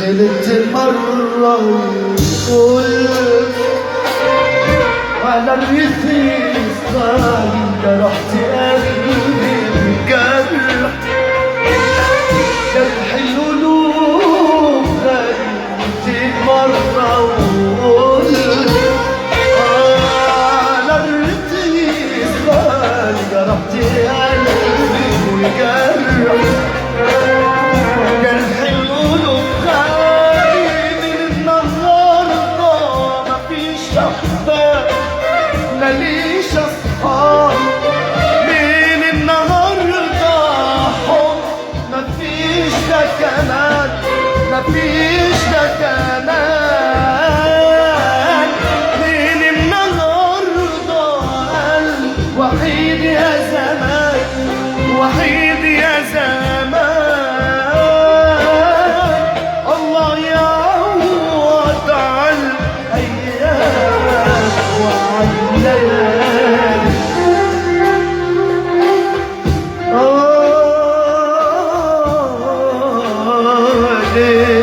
غلطت مرة وقلت على الرخيص غالي جرحت قلبي بجرح جرح القلوب غلطت مرة وقلت على الرخيص غالي جرحت قلبي بجرح جرح القلوب غالي من النهارده مفيش أحباب ماليش أصحاب من النهارده حب مفيش ده كمان مفيش ده كمان من النهارده قلب وحيد يا زمان وحيد يا زمان الله يعوض على الأيام وعلى الليالي ليه